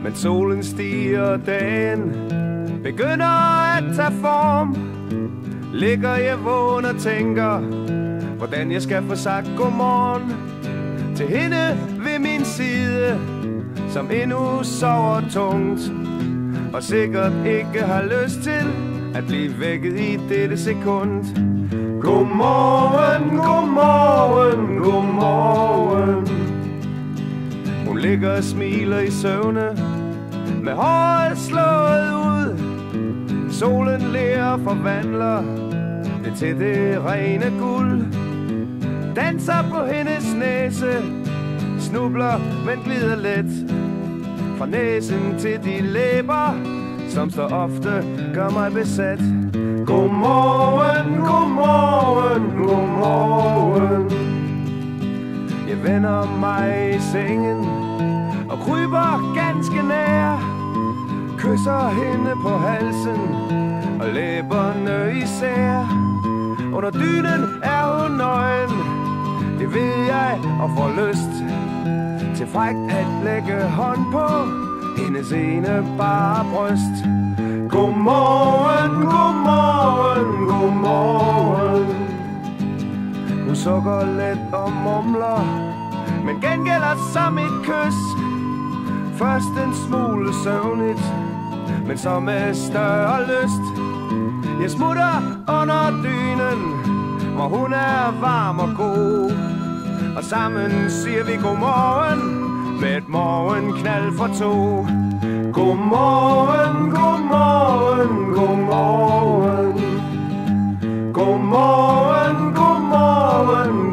Men solen stiger, og dagen begynder at tage form. Ligger jeg vågen og tænker, hvordan jeg skal få sagt godmorgen til hende ved min side, som endnu sover tungt og sikkert ikke har lyst til at blive vækket i dette sekund. Godmorgen, godmorgen, godmorgen. Hun ligger og smiler i søvne med håret slået ud. Solen ler forvandler det til det rene guld. Danser på hendes næse, snubler, men glider let fra næsen til de læber, som så ofte gør mig besat. Godmorgen, godmorgen, godmorgen. Jeg vender mig i sengen og kryber ganske nær. Kysser hende på halsen og læberne især. Under dynen er hun nøgen, det ved jeg, og får lyst til frækt at lægge hånd på hendes ene bare bryst. Godmorgen, godmorgen, godmorgen. Hun sukker let og mumler, men gengælder som et kys. Først en smule søvnigt, men så med større lyst. Jeg smutter under dynen, hvor hun er varm og god, og sammen siger vi godmorgen med et morgenknald for to. Godmorgen, godmorgen, godmorgen. Godmorgen, godmorgen,